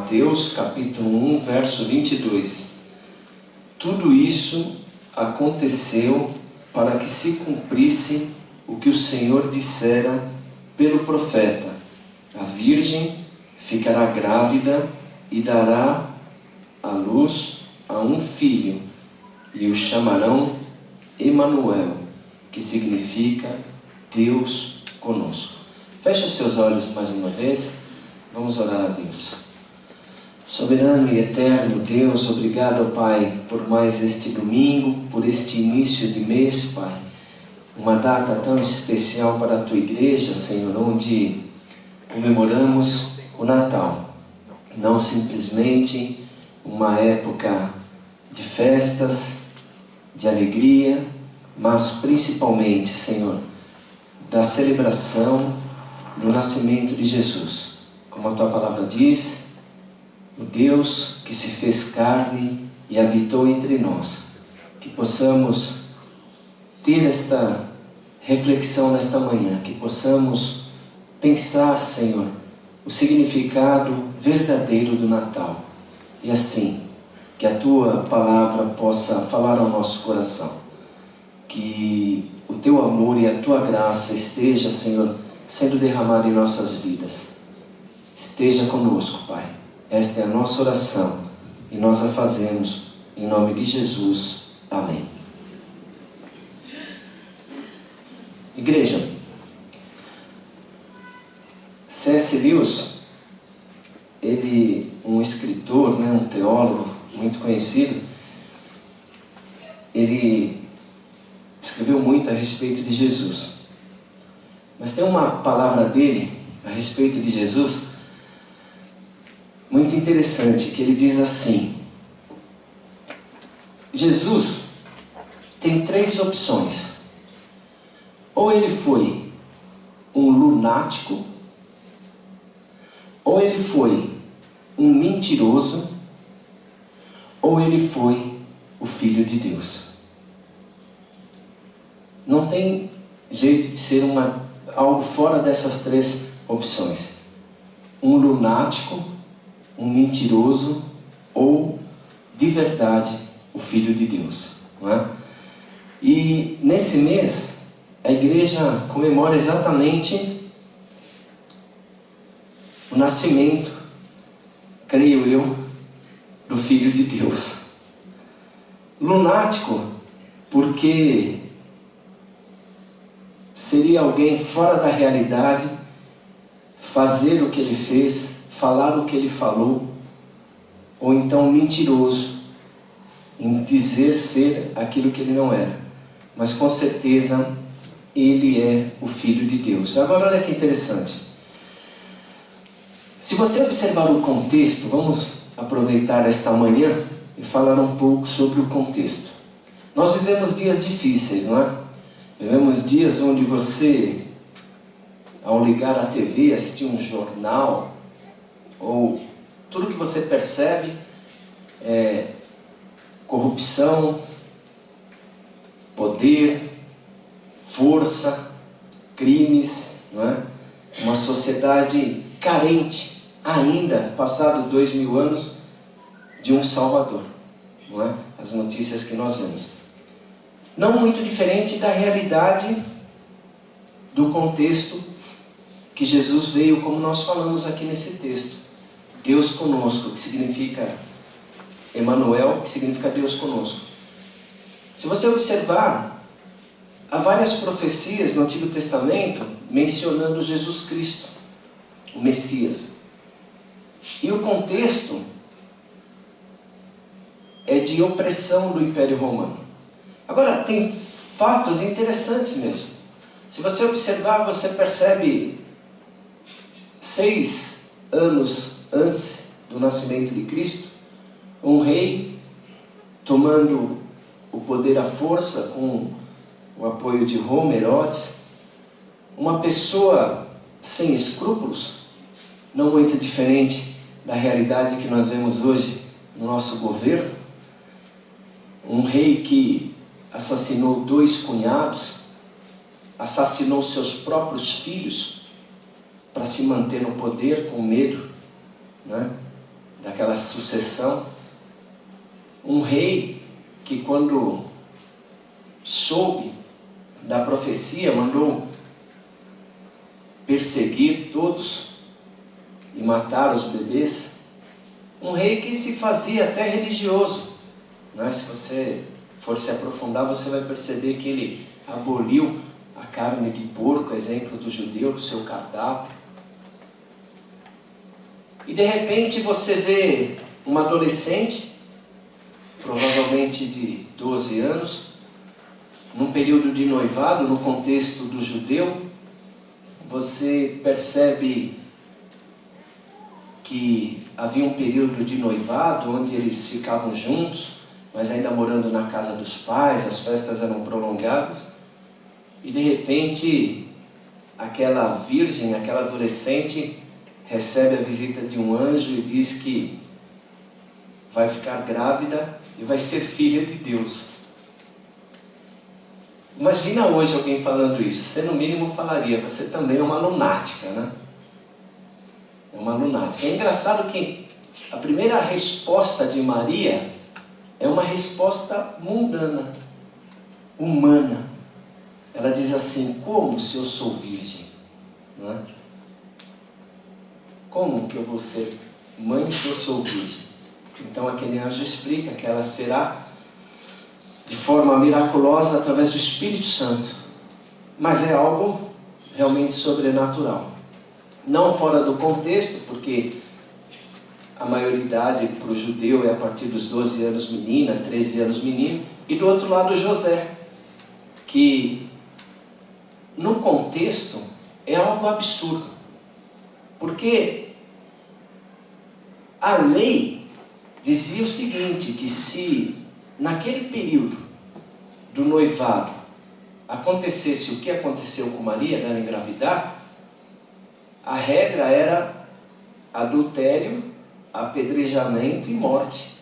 Mateus capítulo 1, verso 22. Tudo isso aconteceu para que se cumprisse o que o Senhor dissera pelo profeta: a virgem ficará grávida e dará à luz a um filho, e o chamarão Emanuel, que significa Deus conosco. Feche os seus olhos mais uma vez, vamos orar a Deus. Soberano e eterno Deus, obrigado, Pai, por mais este domingo, por este início de mês, Pai. Uma data tão especial para a Tua Igreja, Senhor, onde comemoramos o Natal. Não simplesmente uma época de festas, de alegria, mas principalmente, Senhor, da celebração do nascimento de Jesus. Como a Tua palavra diz, o Deus que se fez carne e habitou entre nós. Que possamos ter esta reflexão nesta manhã, que possamos pensar, Senhor, o significado verdadeiro do Natal. E assim, que a Tua palavra possa falar ao nosso coração. Que o Teu amor e a Tua graça esteja, Senhor, sendo derramado em nossas vidas. Esteja conosco, Pai. Esta é a nossa oração e nós a fazemos em nome de Jesus. Amém. Igreja, C.S. Lewis, ele, um escritor, um teólogo muito conhecido, ele escreveu muito a respeito de Jesus. Mas tem uma palavra dele a respeito de Jesus muito interessante, que ele diz assim: Jesus tem três opções. Ou ele foi um lunático, ou ele foi um mentiroso, ou ele foi o Filho de Deus. Não tem jeito de ser algo fora dessas três opções. Um lunático, um mentiroso, ou de verdade o Filho de Deus, não é? E nesse mês a igreja comemora exatamente o nascimento, creio eu, do Filho de Deus. Lunático porque seria alguém fora da realidade fazer o que ele fez, falar o que ele falou, ou então mentiroso em dizer ser aquilo que ele não era. Mas com certeza ele é o Filho de Deus. Agora olha que interessante. Se você observar o contexto, vamos aproveitar esta manhã e falar um pouco sobre o contexto. Nós vivemos dias difíceis, não é? Vivemos dias onde você, ao ligar a TV, assistir um jornal, ou tudo que você percebe é corrupção, poder, força, crimes, não é? Uma sociedade carente ainda, passado 2000 anos, de um Salvador, não é? As notícias que nós vemos. Não muito diferente da realidade do contexto que Jesus veio, como nós falamos aqui nesse texto. Deus conosco, que significa Emanuel, que significa Deus conosco. Se você observar, há várias profecias no Antigo Testamento mencionando Jesus Cristo, o Messias. E o contexto é de opressão do Império Romano. Agora, tem fatos interessantes mesmo. Se você observar, você percebe 6 anos antes do nascimento de Cristo, um rei tomando o poder à força com o apoio de Roma, Herodes, uma pessoa sem escrúpulos, não muito diferente da realidade que nós vemos hoje no nosso governo, um rei que assassinou 2 cunhados, assassinou seus próprios filhos para se manter no poder com medo, né, naquela sucessão, um rei que quando soube da profecia, mandou perseguir todos e matar os bebês. Um rei que se fazia até religioso, né? Se você for se aprofundar, você vai perceber que ele aboliu a carne de porco, exemplo do judeu, do seu cardápio. E de repente você vê uma adolescente, provavelmente de 12 anos, num período de noivado, no contexto do judeu. Você percebe que havia um período de noivado, onde eles ficavam juntos, mas ainda morando na casa dos pais, as festas eram prolongadas. E de repente, aquela virgem, aquela adolescente, recebe a visita de um anjo e diz que vai ficar grávida e vai ser filha de Deus. Imagina hoje alguém falando isso. Você no mínimo falaria, você também é uma lunática, né? É uma lunática. É engraçado que a primeira resposta de Maria é uma resposta mundana, humana. Ela diz assim: como se eu sou virgem? Não é? Como que eu vou ser mãe se eu sou virgem? Então aquele anjo explica que ela será de forma miraculosa através do Espírito Santo. Mas é algo realmente sobrenatural. Não fora do contexto, porque a maioridade para o judeu é a partir dos 12 anos menina, 13 anos menino. E do outro lado José, que no contexto é algo absurdo. Porque a lei dizia o seguinte, que se naquele período do noivado acontecesse o que aconteceu com Maria, dela engravidar, a regra era adultério, apedrejamento e morte,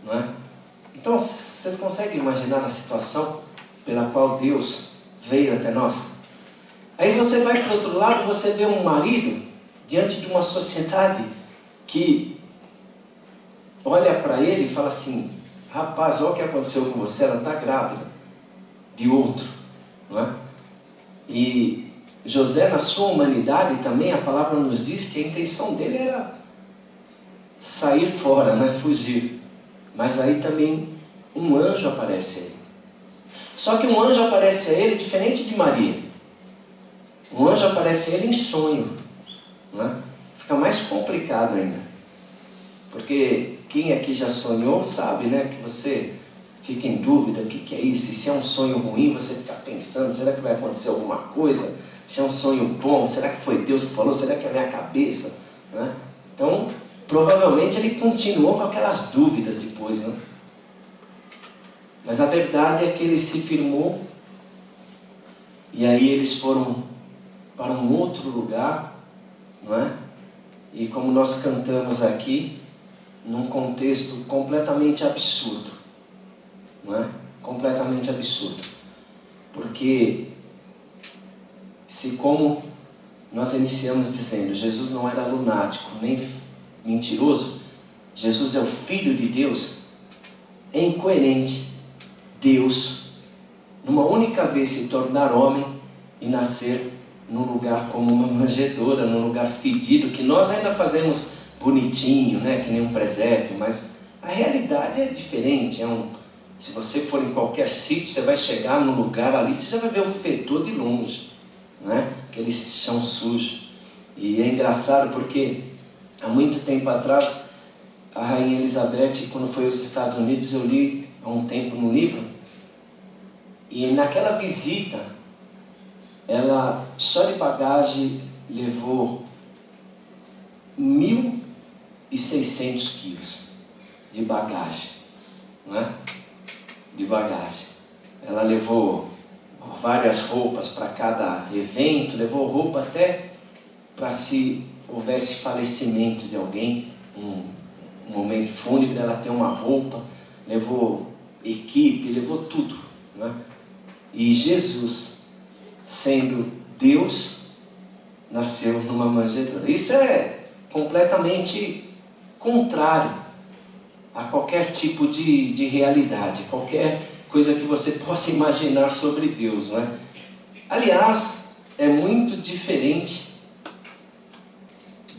não é? Então vocês conseguem imaginar a situação pela qual Deus veio até nós? Aí você vai para o outro lado, você vê um marido diante de uma sociedade que olha para ele e fala assim: rapaz, olha o que aconteceu com você, ela está grávida de outro, não é? E José, na sua humanidade também, a palavra nos diz que a intenção dele era sair fora, né? Fugir. Mas aí também um anjo aparece a ele. Só que um anjo aparece a ele diferente de Maria. Um anjo aparece a ele em sonho, não é? Fica mais complicado ainda. Porque quem aqui já sonhou sabe, né, que você fica em dúvida, o que é isso? E se é um sonho ruim, você fica pensando, será que vai acontecer alguma coisa? Se é um sonho bom, será que foi Deus que falou? Será que é a minha cabeça? Né? Então, provavelmente ele continuou com aquelas dúvidas depois, né? Mas a verdade é que ele se firmou, e aí eles foram para um outro lugar, não é? E como nós cantamos aqui, num contexto completamente absurdo, não é? Completamente absurdo. Porque se, como nós iniciamos dizendo, Jesus não era lunático nem mentiroso, Jesus é o Filho de Deus, é incoerente Deus numa única vez se tornar homem e nascer num lugar como uma manjedoura, num lugar fedido, que nós ainda fazemos bonitinho, né? Que nem um presépio, mas a realidade é diferente. Se você for em qualquer sítio, você vai chegar num lugar ali, você já vai ver o fedor de longe, né? Aquele chão sujo. E é engraçado porque há muito tempo atrás, a Rainha Elizabeth, quando foi aos Estados Unidos, eu li há um tempo no livro, e naquela visita, ela só de bagagem levou 1.600 quilos de bagagem, não é? De bagagem. Ela levou várias roupas para cada evento, levou roupa até para se houvesse falecimento de alguém, um momento fúnebre, ela tem uma roupa, levou equipe, levou tudo, não é? E Jesus, sendo Deus, nasceu numa manjedoura. Isso é completamente contrário a qualquer tipo de realidade, qualquer coisa que você possa imaginar sobre Deus, não é? Aliás, é muito diferente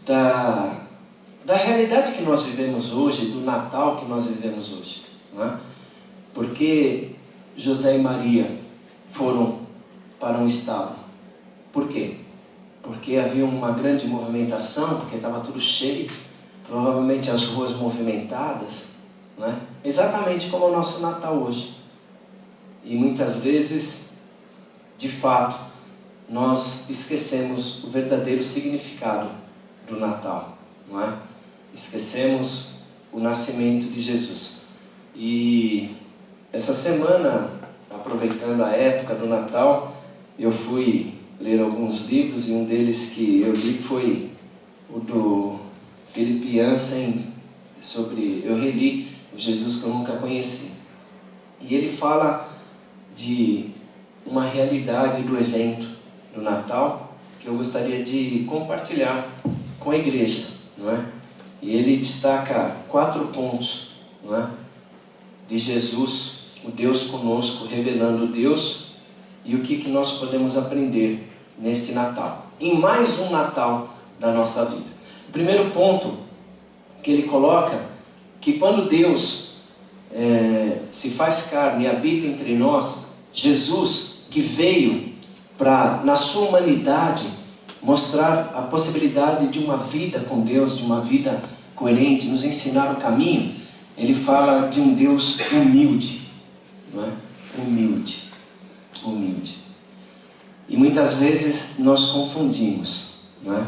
da realidade que nós vivemos hoje, do Natal que nós vivemos hoje, não é? Porque José e Maria foram para um estábulo. Por quê? Porque havia uma grande movimentação, porque estava tudo cheio, provavelmente as ruas movimentadas, não é? Exatamente como o nosso Natal hoje. E muitas vezes, de fato, nós esquecemos o verdadeiro significado do Natal, não é? Esquecemos o nascimento de Jesus. E essa semana, aproveitando a época do Natal, eu fui ler alguns livros, e um deles que eu li foi o do Philip Yancey, eu reli o Jesus que eu nunca conheci. E ele fala de uma realidade do evento do Natal que eu gostaria de compartilhar com a igreja, não é? E ele destaca 4 pontos, não é? De Jesus, o Deus conosco, revelando Deus, e o que nós podemos aprender neste Natal, em mais um Natal da nossa vida. O primeiro ponto que ele coloca, que quando Deus se faz carne e habita entre nós, Jesus, que veio para, na sua humanidade, mostrar a possibilidade de uma vida com Deus, de uma vida coerente, nos ensinar o caminho, ele fala de um Deus humilde, não é? Humilde. E muitas vezes nós confundimos, não é?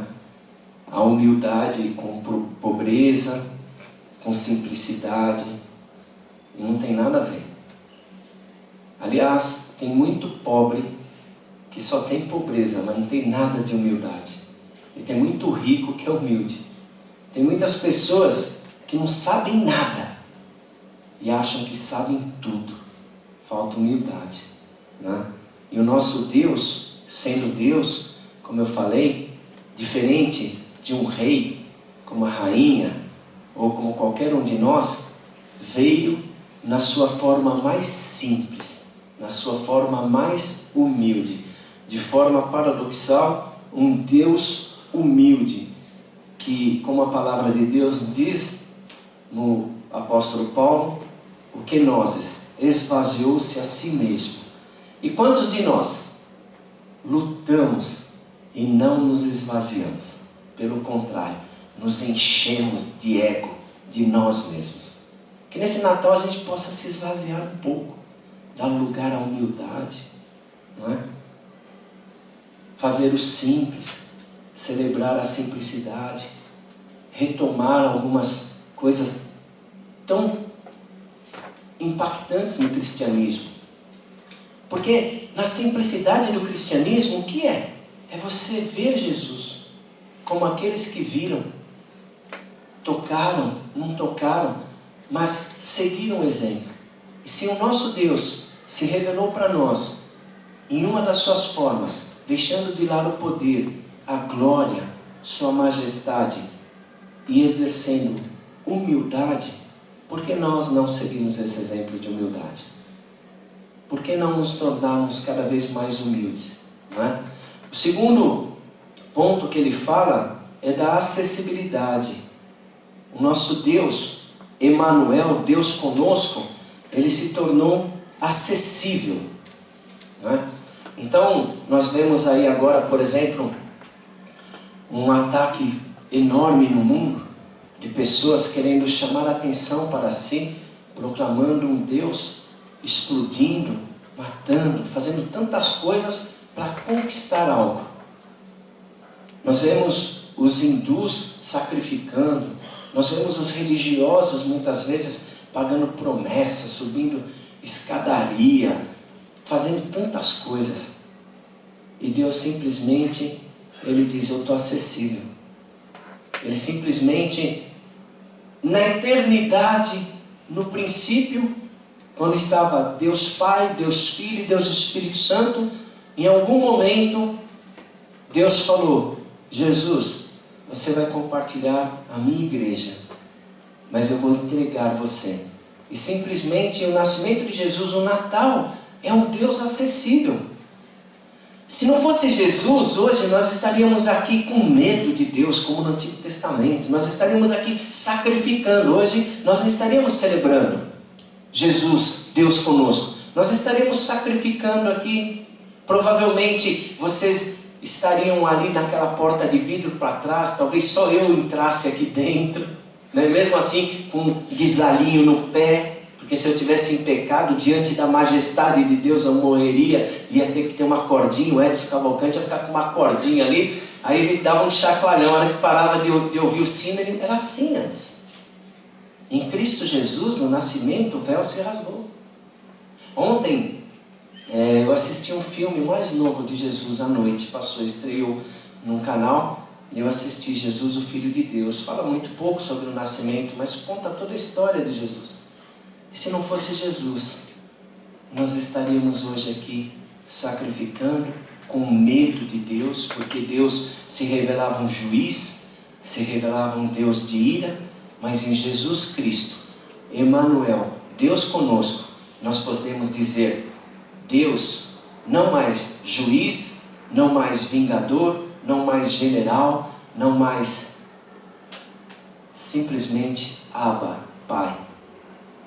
A humildade com pobreza, com simplicidade, e não tem nada a ver. Aliás, tem muito pobre que só tem pobreza, mas não tem nada de humildade. E tem muito rico que é humilde. Tem muitas pessoas que não sabem nada e acham que sabem tudo. Falta humildade, né? E o nosso Deus, sendo Deus, como eu falei, diferente de um rei, como a rainha, ou como qualquer um de nós, veio na sua forma mais simples, na sua forma mais humilde. De forma paradoxal, um Deus humilde, que, como a palavra de Deus diz no apóstolo Paulo, o que nós esvaziou-se a si mesmo. E quantos de nós lutamos e não nos esvaziamos? Pelo contrário, nos enchemos de ego, de nós mesmos. Que nesse Natal a gente possa se esvaziar um pouco, dar lugar à humildade, não é? Fazer o simples, celebrar a simplicidade, retomar algumas coisas tão impactantes no cristianismo. Porque na simplicidade do cristianismo, o que é? É você ver Jesus como aqueles que viram, tocaram, não tocaram, mas seguiram o exemplo. E se o nosso Deus se revelou para nós em uma das suas formas, deixando de lado o poder, a glória, sua majestade, e exercendo humildade, por que nós não seguimos esse exemplo de humildade? Por que não nos tornarmos cada vez mais humildes, não é? O segundo ponto que ele fala é da acessibilidade. O nosso Deus, Emanuel, Deus conosco, ele se tornou acessível, não é? Então, nós vemos aí agora, por exemplo, um ataque enorme no mundo, de pessoas querendo chamar a atenção para si, proclamando um Deus, explodindo, matando, fazendo tantas coisas para conquistar algo. Nós vemos os hindus sacrificando, nós vemos os religiosos muitas vezes pagando promessas, subindo escadaria, fazendo tantas coisas. E Deus simplesmente, ele diz, eu estou acessível. Ele simplesmente, na eternidade, no princípio, quando estava Deus Pai, Deus Filho e Deus Espírito Santo, em algum momento, Deus falou, Jesus, você vai compartilhar a minha igreja mas eu vou entregar você. E simplesmente o nascimento de Jesus, o Natal, é um Deus acessível. Se não fosse Jesus, hoje nós estaríamos aqui com medo de Deus, como no Antigo Testamento. Nós estaríamos aqui sacrificando. Hoje nós não estaríamos celebrando Jesus, Deus conosco. Nós estaríamos sacrificando aqui. Provavelmente vocês estariam ali naquela porta de vidro para trás. Talvez só eu entrasse aqui dentro, né? Mesmo assim com um guisalinho no pé. Porque se eu tivesse em pecado, diante da majestade de Deus eu morreria, ia ter que ter uma cordinha, o Edson Cavalcante ia ficar com uma cordinha ali, aí ele dava um chacoalhão, a hora que parava de ouvir o sino, ele era assim antes. Em Cristo Jesus, no nascimento, o véu se rasgou. Ontem, eu assisti um filme mais novo de Jesus à noite, estreou num canal, e eu assisti Jesus, o Filho de Deus. Fala muito pouco sobre o nascimento, mas conta toda a história de Jesus. E se não fosse Jesus, nós estaríamos hoje aqui sacrificando, com medo de Deus, porque Deus se revelava um juiz, se revelava um Deus de ira, mas em Jesus Cristo, Emanuel, Deus conosco, nós podemos dizer, Deus, não mais juiz, não mais vingador, não mais general, não mais simplesmente Abba, Pai.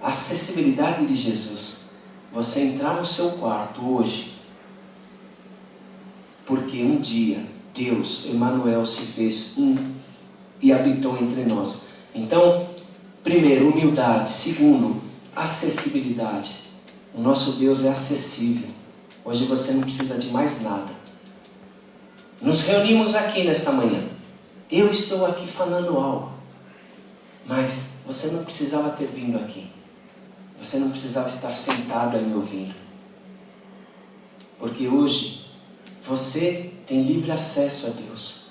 A acessibilidade de Jesus, você entrar no seu quarto hoje, porque um dia Deus, Emanuel, se fez um e habitou entre nós. Então, primeiro, humildade. Segundo, acessibilidade. O nosso Deus é acessível. Hoje você não precisa de mais nada. Nos reunimos aqui nesta manhã. Eu estou aqui falando algo, mas você não precisava ter vindo aqui. Você não precisava estar sentado aí me ouvindo. Porque hoje, você tem livre acesso a Deus,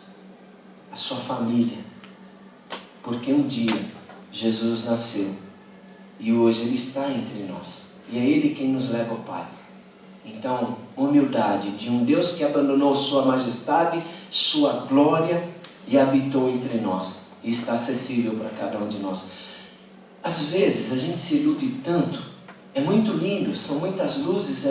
a sua família. Porque um dia, Jesus nasceu. E hoje Ele está entre nós. E é Ele quem nos leva ao Pai. Então, humildade de um Deus que abandonou sua majestade, sua glória e habitou entre nós. E está acessível para cada um de nós. Às vezes a gente se ilude tanto, é muito lindo, são muitas luzes.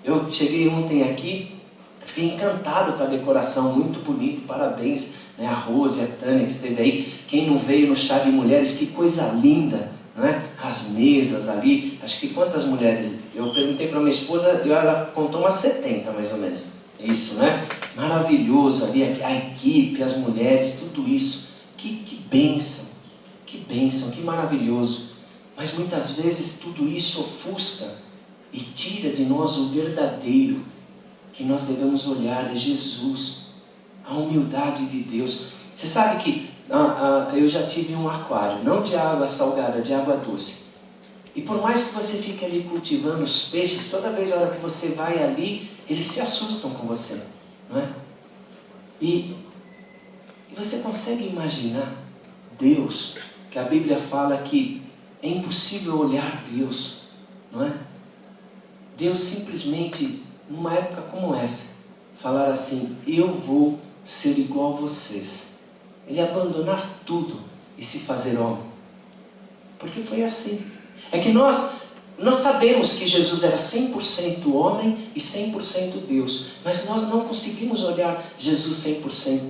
Eu cheguei ontem aqui, fiquei encantado com a decoração, muito bonito, parabéns, né? A Rose e a Tânia que esteve aí. Quem não veio no Chá de Mulheres, que coisa linda, né? As mesas ali, acho que quantas mulheres? Eu perguntei para minha esposa, ela contou umas 70 mais ou menos, isso, né? Maravilhoso ali, a equipe, as mulheres, tudo isso, que bênção. Que bênção, que maravilhoso. Mas muitas vezes tudo isso ofusca e tira de nós o verdadeiro que nós devemos olhar, é Jesus, a humildade de Deus. Você sabe que eu já tive um aquário, não de água salgada, de água doce. E por mais que você fique ali cultivando os peixes, toda vez a hora que você vai ali, eles se assustam com você, não é? E você consegue imaginar Deus, que a Bíblia fala que é impossível olhar Deus, não é? Deus simplesmente, numa época como essa, falar assim, eu vou ser igual a vocês. Ele abandonar tudo e se fazer homem. Porque foi assim. É que nós sabemos que Jesus era 100% homem e 100% Deus, mas nós não conseguimos olhar Jesus 100%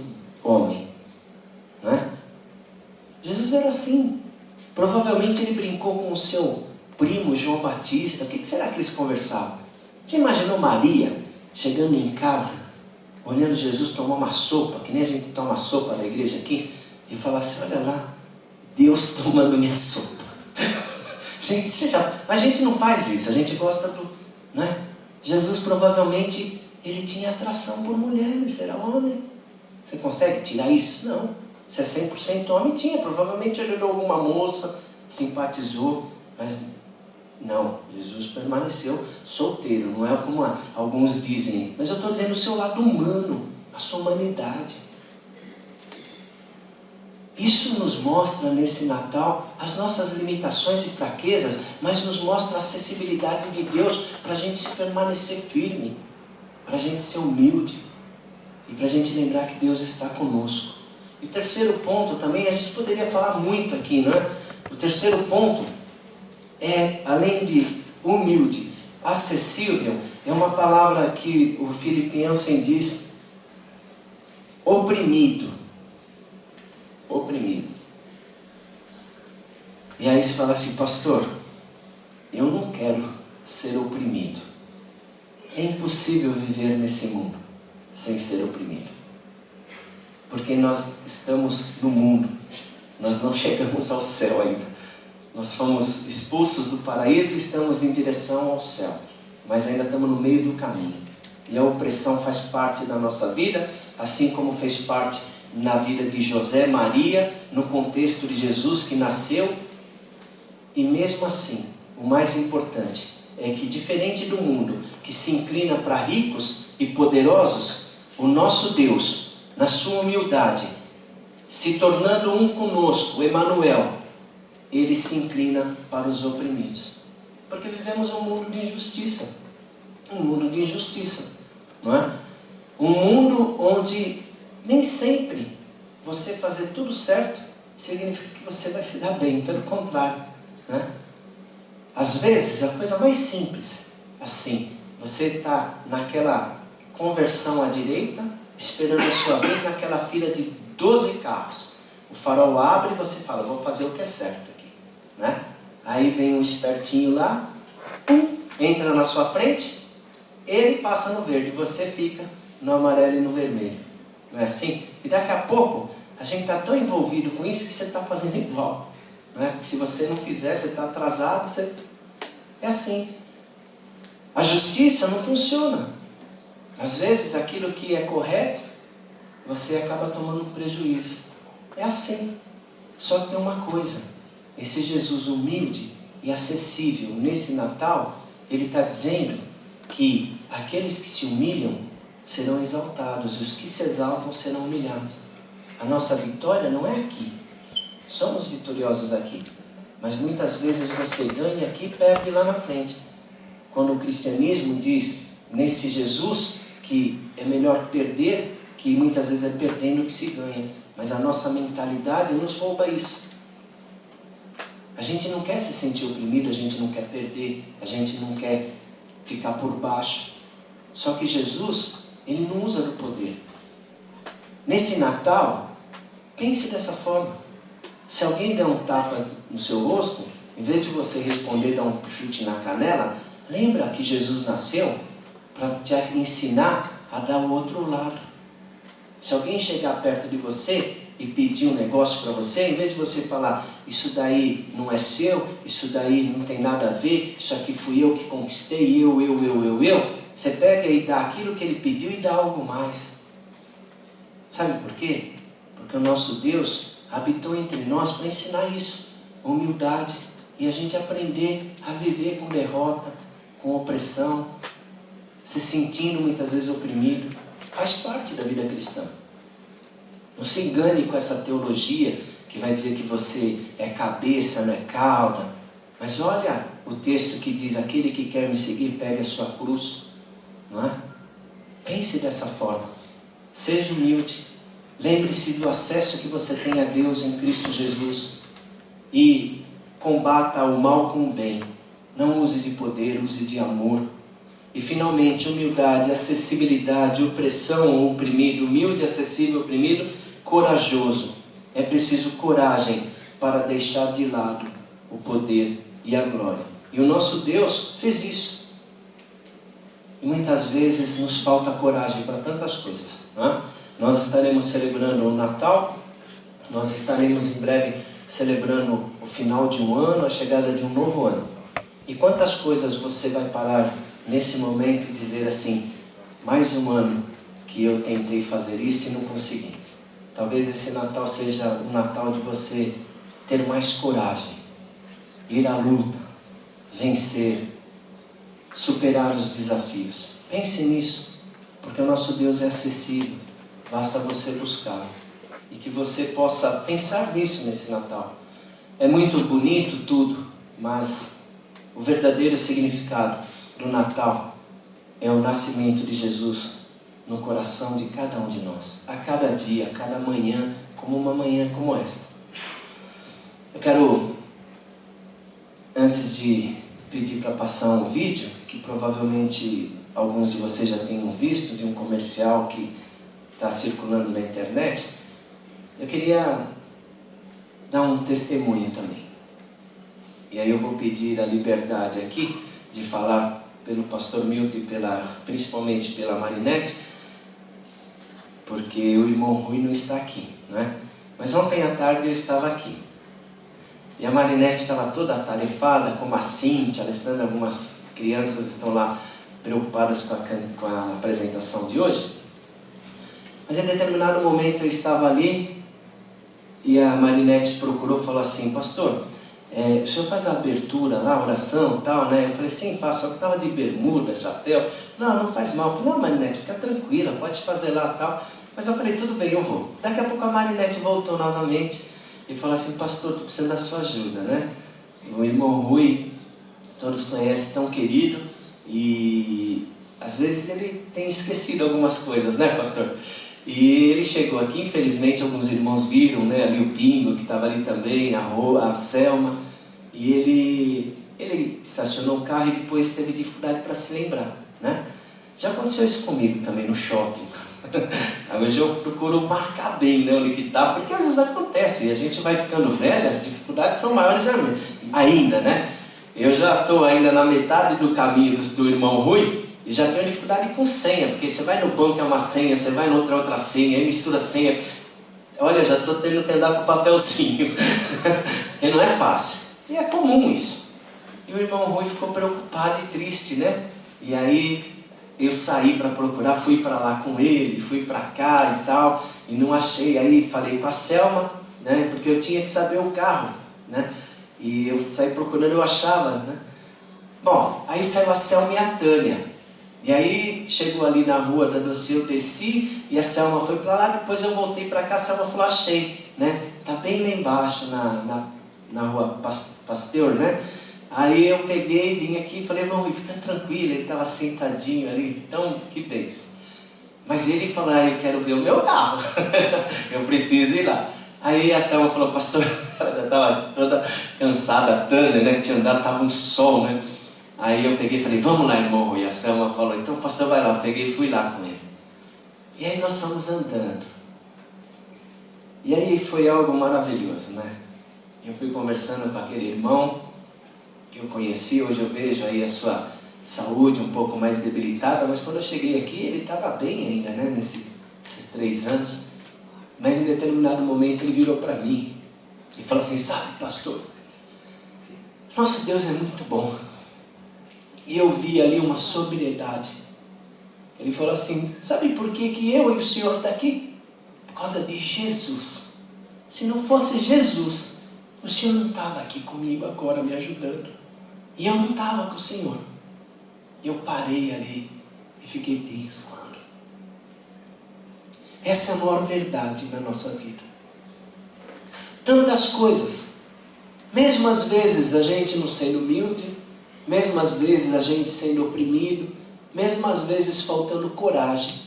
homem, não é? Jesus era assim. Provavelmente ele brincou com o seu primo João Batista. O que será que eles conversavam? Você imaginou Maria chegando em casa, olhando Jesus tomar uma sopa, que nem a gente toma sopa na igreja aqui, e falar assim, olha lá, Deus tomando minha sopa. A gente não faz isso, a gente gosta do... né? Jesus provavelmente, ele tinha atração por mulheres, era homem. Você consegue tirar isso? Não. Se é 100% homem, tinha. Provavelmente ele olhou alguma moça, simpatizou, mas não, Jesus permaneceu solteiro. Não é como alguns dizem, mas eu estou dizendo o seu lado humano, a sua humanidade. Isso nos mostra nesse Natal as nossas limitações e fraquezas, mas nos mostra a acessibilidade de Deus para a gente se permanecer firme, para a gente ser humilde e para a gente lembrar que Deus está conosco. E terceiro ponto também, a gente poderia falar muito aqui, não é? terceiro ponto é, além de humilde, acessível, é uma palavra que o Philip Yancey diz, oprimido. Oprimido. E aí você fala assim, pastor, eu não quero ser oprimido. É impossível viver nesse mundo sem ser oprimido. Porque nós estamos no mundo, nós não chegamos ao céu ainda. Nós fomos expulsos do paraíso e estamos em direção ao céu. Mas ainda estamos no meio do caminho. E a opressão faz parte da nossa vida, assim como fez parte na vida de José, Maria, no contexto de Jesus que nasceu. E mesmo assim, o mais importante é que, diferente do mundo que se inclina para ricos e poderosos, o nosso Deus, na sua humildade, se tornando um conosco, Emanuel, Ele se inclina para os oprimidos. Porque vivemos um mundo de injustiça. Um mundo de injustiça, não é? Um mundo onde nem sempre você fazer tudo certo significa que você vai se dar bem, pelo contrário, né? Às vezes, a coisa mais simples, assim, você está naquela conversão à direita, esperando a sua vez naquela fila de 12 carros. O farol abre e você fala, vou fazer o que é certo aqui, né? Aí vem um espertinho lá, entra na sua frente, ele passa no verde, você fica no amarelo e no vermelho. Não é assim? E daqui a pouco, a gente está tão envolvido com isso que você está fazendo igual. Não é? Porque se você não fizer, você está atrasado. É assim. A justiça não funciona. Às vezes, aquilo que é correto, você acaba tomando um prejuízo. É assim. Só que tem uma coisa. Esse Jesus humilde e acessível nesse Natal, Ele está dizendo que aqueles que se humilham serão exaltados, e os que se exaltam serão humilhados. A nossa vitória não é aqui. Somos vitoriosos aqui. Mas muitas vezes você ganha aqui e perde lá na frente. Quando o cristianismo diz, nesse Jesus, que é melhor perder, que muitas vezes é perdendo que se ganha. Mas a nossa mentalidade nos rouba isso. A gente não quer se sentir oprimido, a gente não quer perder, a gente não quer ficar por baixo. Só que Jesus, Ele não usa do poder. Nesse Natal, pense dessa forma. Se alguém der um tapa no seu rosto, em vez de você responder, dar um chute na canela, lembra que Jesus nasceu para te ensinar a dar o outro lado. Se alguém chegar perto de você e pedir um negócio para você, em vez de você falar, isso daí não é seu, isso daí não tem nada a ver, isso aqui fui eu que conquistei, eu, você pega e dá aquilo que ele pediu e dá algo mais. Sabe por quê? Porque o nosso Deus habitou entre nós para ensinar isso, humildade, e a gente aprender a viver com derrota, com opressão, se sentindo muitas vezes oprimido. Faz parte da vida cristã. Não se engane com essa teologia que vai dizer que você é cabeça, não é cauda. Mas olha o texto que diz, aquele que quer me seguir, pegue a sua cruz. Não é? Pense dessa forma. Seja humilde. Lembre-se do acesso que você tem a Deus em Cristo Jesus. E combata o mal com o bem. Não use de poder, use de amor. E finalmente, humildade, acessibilidade, opressão, oprimido, humilde, acessível, oprimido, corajoso. É preciso coragem para deixar de lado o poder e a glória. E o nosso Deus fez isso. E muitas vezes nos falta coragem para tantas coisas. Não é? Nós estaremos celebrando o Natal, nós estaremos em breve celebrando o final de um ano, a chegada de um novo ano. E quantas coisas você vai parar nesse momento e dizer assim, mais um ano que eu tentei fazer isso e não consegui. Talvez esse Natal seja um Natal de você ter mais coragem, ir à luta, vencer, superar os desafios. Pense nisso, porque o nosso Deus é acessível, basta você buscar. E que você possa pensar nisso nesse Natal. É muito bonito tudo, mas o verdadeiro significado do Natal é o nascimento de Jesus no coração de cada um de nós, a cada dia, a cada manhã, como uma manhã como esta. Eu quero antes de pedir para passar um vídeo, que provavelmente alguns de vocês já tenham visto, de um comercial que está circulando na internet, eu queria dar um testemunho também. E aí eu vou pedir a liberdade aqui de falar pelo pastor Milton e principalmente pela Marinete, porque o irmão Rui não está aqui, né? Mas ontem à tarde eu estava aqui. E a Marinete estava toda atarefada, como a Cíntia, a Alessandra, algumas crianças estão lá preocupadas com a apresentação de hoje. Mas em determinado momento eu estava ali e a Marinete procurou e falou assim: pastor, o senhor faz a abertura lá, oração e tal, né? Eu falei: sim, faço, só que estava de bermuda, chapéu. Não faz mal. Eu falei: não, Marinete, fica tranquila, pode fazer lá e tal. Mas eu falei: tudo bem, eu vou. Daqui a pouco a Marinete voltou novamente e falou assim: pastor, estou precisando da sua ajuda, né? O irmão Rui, todos conhecem, tão querido, e às vezes ele tem esquecido algumas coisas, né, pastor? E ele chegou aqui, infelizmente alguns irmãos viram, né, ali o Pingo, que estava ali também, a Selma, e ele estacionou o carro e depois teve dificuldade para se lembrar, né? Já aconteceu isso comigo também no shopping. Hoje eu procuro marcar bem, né, onde que está, porque às vezes acontece, e a gente vai ficando velho, as dificuldades são maiores ainda, né? Eu já estou ainda na metade do caminho do irmão Rui, e já tenho dificuldade com senha, porque você vai no banco é uma senha, você vai noutra outra senha, aí mistura senha. Olha, já estou tendo que andar com papelzinho, porque não é fácil, e é comum isso. E o irmão Rui ficou preocupado e triste, né? E aí eu saí para procurar, fui para lá com ele, fui para cá e tal, e não achei. Aí falei com a Selma, né, porque eu tinha que saber o carro, né, e eu saí procurando, eu achava, né. Bom, aí saiu a Selma e a Tânia, e aí chegou ali na rua da Doce, eu desci, e a Selma foi para lá, depois eu voltei para cá, a Selma falou: achei, né, tá bem lá embaixo, na rua Pasteur, né. Aí eu peguei, vim aqui e falei: irmão, fica tranquilo, ele estava sentadinho ali, então que bênção. Mas ele falou: eu quero ver o meu carro, eu preciso ir lá. Aí a Selma falou: pastor, ela já estava toda cansada, a Tânia, né, que tinha andado, estava um sol, né. Aí eu peguei e falei: vamos lá, irmão Rui. A Selma falou: então pastor, vai lá. Eu peguei e fui lá com ele. E aí nós fomos andando. E aí foi algo maravilhoso, né. Eu fui conversando com aquele irmão que eu conheci, hoje eu vejo aí a sua saúde um pouco mais debilitada, mas quando eu cheguei aqui ele estava bem ainda, né, nesses 3 anos. Mas em determinado momento ele virou para mim e falou assim: sabe, pastor, nosso Deus é muito bom. E eu vi ali uma sobriedade. Ele falou assim: sabe por que eu e o senhor estão aqui? Por causa de Jesus. Se não fosse Jesus, o senhor não estava aqui comigo agora me ajudando. E eu não estava com o Senhor. Eu parei ali e fiquei pensando. Essa é a maior verdade na nossa vida. Tantas coisas, mesmo às vezes a gente não sendo humilde, mesmo às vezes a gente sendo oprimido, mesmo às vezes faltando coragem.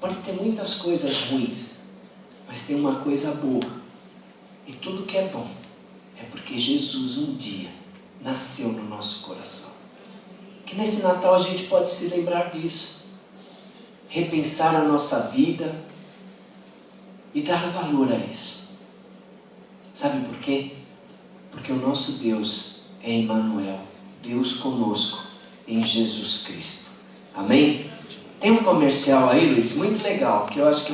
Pode ter muitas coisas ruins, mas tem uma coisa boa. E tudo que é bom é porque Jesus um dia nasceu no nosso coração. Que nesse Natal a gente pode se lembrar disso, repensar a nossa vida e dar valor a isso. Sabe por quê? Porque o nosso Deus é Emmanuel, Deus conosco em Jesus Cristo. Amém? Tem um comercial aí, Luiz, muito legal, que eu acho que